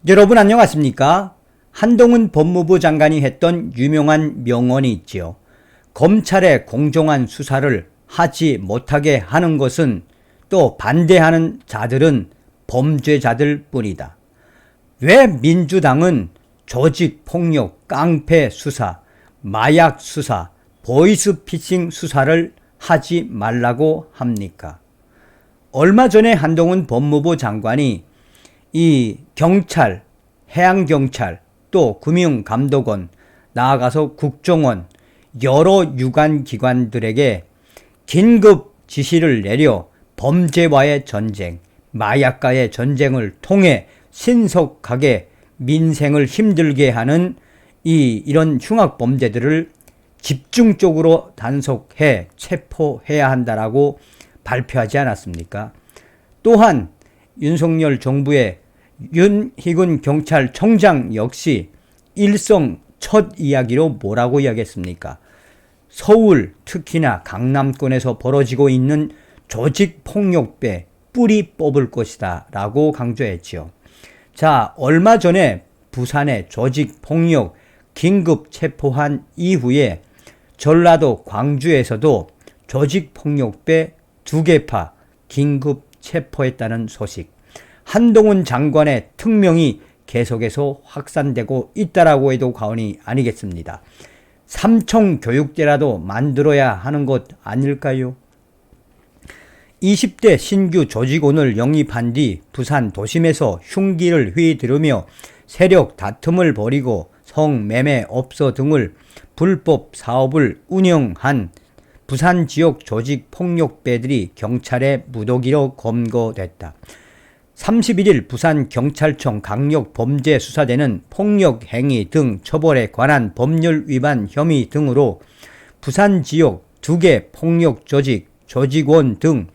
여러분 안녕하십니까? 한동훈 법무부 장관이 했던 유명한 명언이 있지요. 검찰의 공정한 수사를 하지 못하게 하는 것은 또 반대하는 자들은 범죄자들 뿐이다. 왜 민주당은 조직폭력, 깡패 수사, 마약 수사, 보이스피싱 수사를 하지 말라고 합니까? 얼마 전에 한동훈 법무부 장관이 이 경찰, 해양경찰, 또 금융감독원, 나아가서 국정원, 여러 유관기관들에게 긴급 지시를 내려 범죄와의 전쟁, 마약과의 전쟁을 통해 신속하게 민생을 힘들게 하는 이런 흉악범죄들을 집중적으로 단속해 체포해야 한다라고 발표하지 않았습니까? 또한 윤석열 정부의 윤희근 경찰청장 역시 일성 첫 이야기로 뭐라고 이야기했습니까? 서울, 특히나 강남권에서 벌어지고 있는 조직폭력배 뿌리 뽑을 것이다 라고 강조했지요. 자, 얼마 전에 부산의 조직폭력 긴급 체포한 이후에 전라도 광주에서도 조직폭력배 2개파 긴급 체포했다는 소식. 한동훈 장관의 특명이 계속해서 확산되고 있다라고 해도 과언이 아니겠습니다. 삼청교육대라도 만들어야 하는 것 아닐까요? 20대 신규 조직원을 영입한 뒤 부산 도심에서 흉기를 휘두르며 세력 다툼을 벌이고 성매매업소 등을 불법 사업을 운영한 부산 지역 조직폭력배들이 경찰의 무더기로 검거됐다. 31일 부산경찰청 강력범죄수사대는 폭력행위 등 처벌에 관한 법률 위반 혐의 등으로 부산 지역 2개 폭력조직, 조직원 등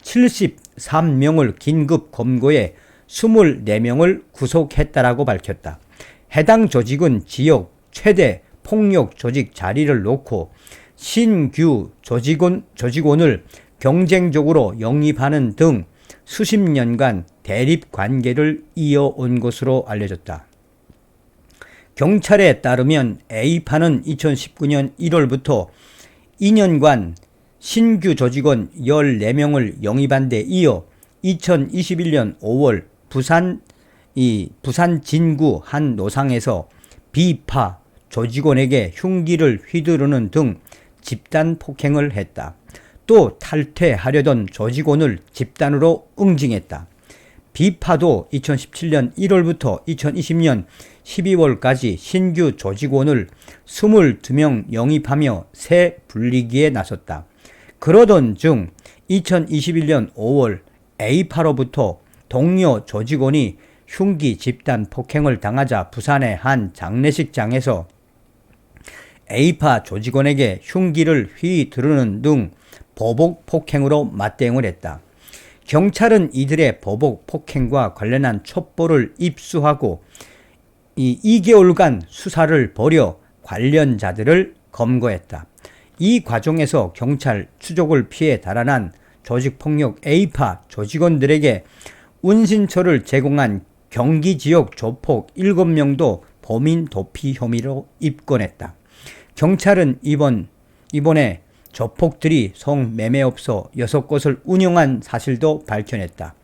73명을 긴급 검거해 24명을 구속했다라고 밝혔다. 해당 조직은 지역 최대 폭력조직 자리를 놓고 신규 조직원을 경쟁적으로 영입하는 등 수십 년간 대립 관계를 이어온 것으로 알려졌다. 경찰에 따르면 A파는 2019년 1월부터 2년간 신규 조직원 14명을 영입한 데 이어 2021년 5월 부산 진구 한 노상에서 B파 조직원에게 흉기를 휘두르는 등 집단 폭행을 했다. 또 탈퇴하려던 조직원을 집단으로 응징했다. B파도 2017년 1월부터 2020년 12월까지 신규 조직원을 22명 영입하며 새 분리기에 나섰다. 그러던 중 2021년 5월 A파로부터 동료 조직원이 흉기 집단 폭행을 당하자 부산의 한 장례식장에서 A파 조직원에게 흉기를 휘두르는 등 보복 폭행으로 맞대응을 했다. 경찰은 이들의 보복 폭행과 관련한 첩보를 입수하고 2개월간 수사를 벌여 관련자들을 검거했다. 이 과정에서 경찰 추적을 피해 달아난 조직폭력 A파 조직원들에게 운신처를 제공한 경기 지역 조폭 7명도 범인 도피 혐의로 입건했다. 경찰은 이번에 조폭들이 성매매업소 6곳을 운영한 사실도 밝혀냈다.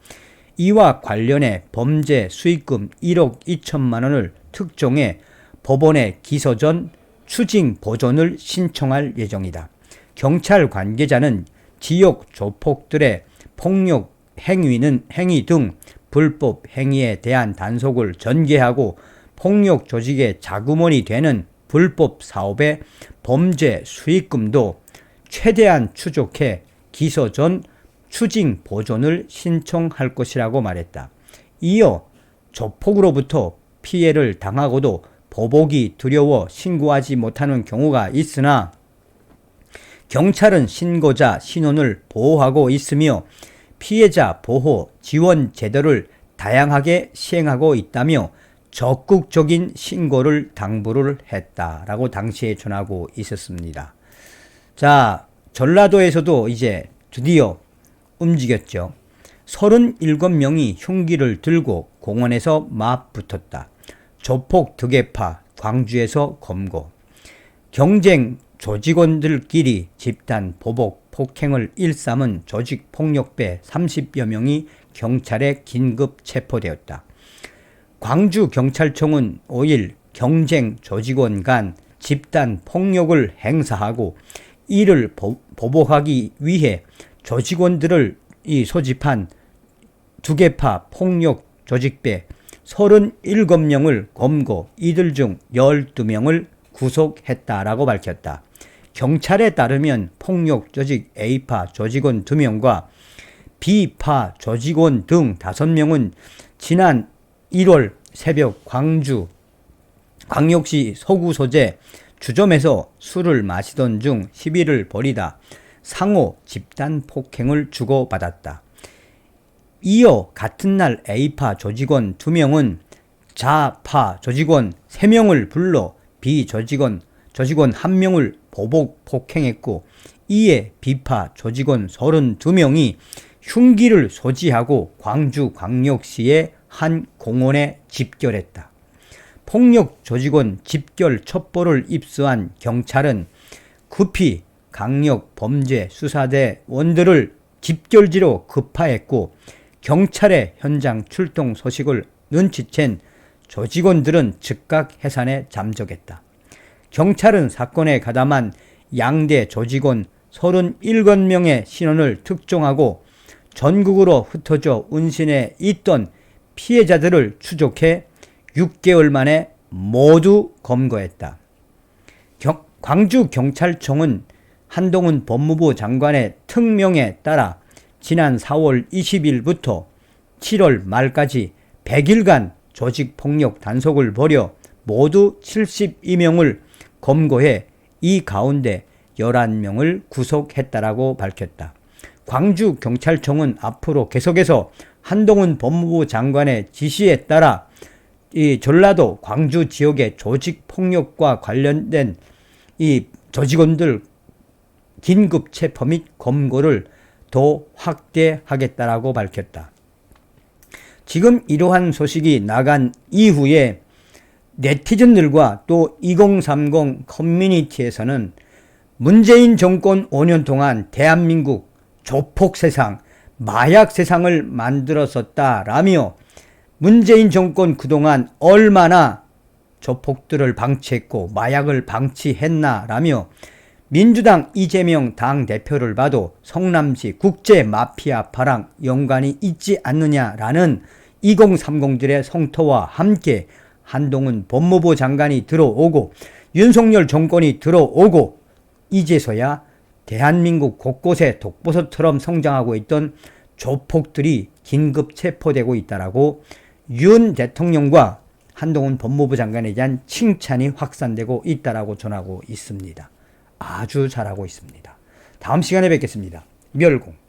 이와 관련해 범죄 수익금 1억 2천만 원을 특정해 법원에 기소 전 추징 보존을 신청할 예정이다. 경찰 관계자는 지역 조폭들의 폭력 행위 등 불법 행위에 대한 단속을 전개하고 폭력 조직의 자금원이 되는 불법 사업의 범죄 수익금도 최대한 추적해 기소 전 추징 보존을 신청할 것이라고 말했다. 이어 조폭으로부터 피해를 당하고도 보복이 두려워 신고하지 못하는 경우가 있으나 경찰은 신고자 신원을 보호하고 있으며 피해자 보호 지원 제도를 다양하게 시행하고 있다며 적극적인 신고를 당부를 했다라고 당시에 전하고 있었습니다. 자, 전라도에서도 이제 드디어 움직였죠. 37명이 흉기를 들고 공원에서 맞붙었다. 조폭 득에파 광주에서 검거. 경쟁 조직원들끼리 집단 보복 폭행을 일삼은 조직폭력배 30여 명이 경찰에 긴급 체포되었다. 광주경찰청은 5일 경쟁 조직원 간 집단 폭력을 행사하고 이를 보복하기 위해 조직원들을 소집한 득에파 폭력 조직배 37명을 검거, 이들 중 12명을 구속했다라고 밝혔다. 경찰에 따르면 폭력 조직 A파 조직원 2명과 B파 조직원 등 5명은 지난 1월 새벽 광역시 서구 소재 주점에서 술을 마시던 중 시비를 벌이다 상호 집단 폭행을 주고받았다. 이어 같은 날 A파 조직원 2명은 자파 조직원 3명을 불러 B 조직원 1명을 보복 폭행했고 이에 B파 조직원 32명이 흉기를 소지하고 광주광역시의 한 공원에 집결했다. 폭력 조직원 집결 첩보를 입수한 경찰은 급히 강력범죄수사대원들을 집결지로 급파했고 경찰의 현장 출동 소식을 눈치챈 조직원들은 즉각 해산에 잠적했다. 경찰은 사건에 가담한 양대 조직원 37명의 신원을 특종하고 전국으로 흩어져 운신해 있던 피해자들을 추적해 6개월 만에 모두 검거했다. 광주경찰청은 한동훈 법무부 장관의 특명에 따라 지난 4월 20일부터 7월 말까지 100일간 조직폭력 단속을 벌여 모두 72명을 검거해 이 가운데 11명을 구속했다라고 밝혔다. 광주경찰청은 앞으로 계속해서 한동훈 법무부 장관의 지시에 따라 이 전라도 광주 지역의 조직폭력과 관련된 이 조직원들 긴급 체포 및 검거를 더 확대하겠다라고 밝혔다. 지금 이러한 소식이 나간 이후에 네티즌들과 또 2030 커뮤니티에서는 문재인 정권 5년 동안 대한민국 조폭 세상, 마약 세상을 만들었었다라며 문재인 정권 그동안 얼마나 조폭들을 방치했고 마약을 방치했나라며 민주당 이재명 당대표를 봐도 성남시 국제마피아파랑 연관이 있지 않느냐라는 2030들의 성토와 함께 한동훈 법무부 장관이 들어오고 윤석열 정권이 들어오고 이제서야 대한민국 곳곳에 독버섯처럼 성장하고 있던 조폭들이 긴급 체포되고 있다라고 윤 대통령과 한동훈 법무부 장관에 대한 칭찬이 확산되고 있다라고 전하고 있습니다. 아주 잘하고 있습니다. 다음 시간에 뵙겠습니다. 멸공.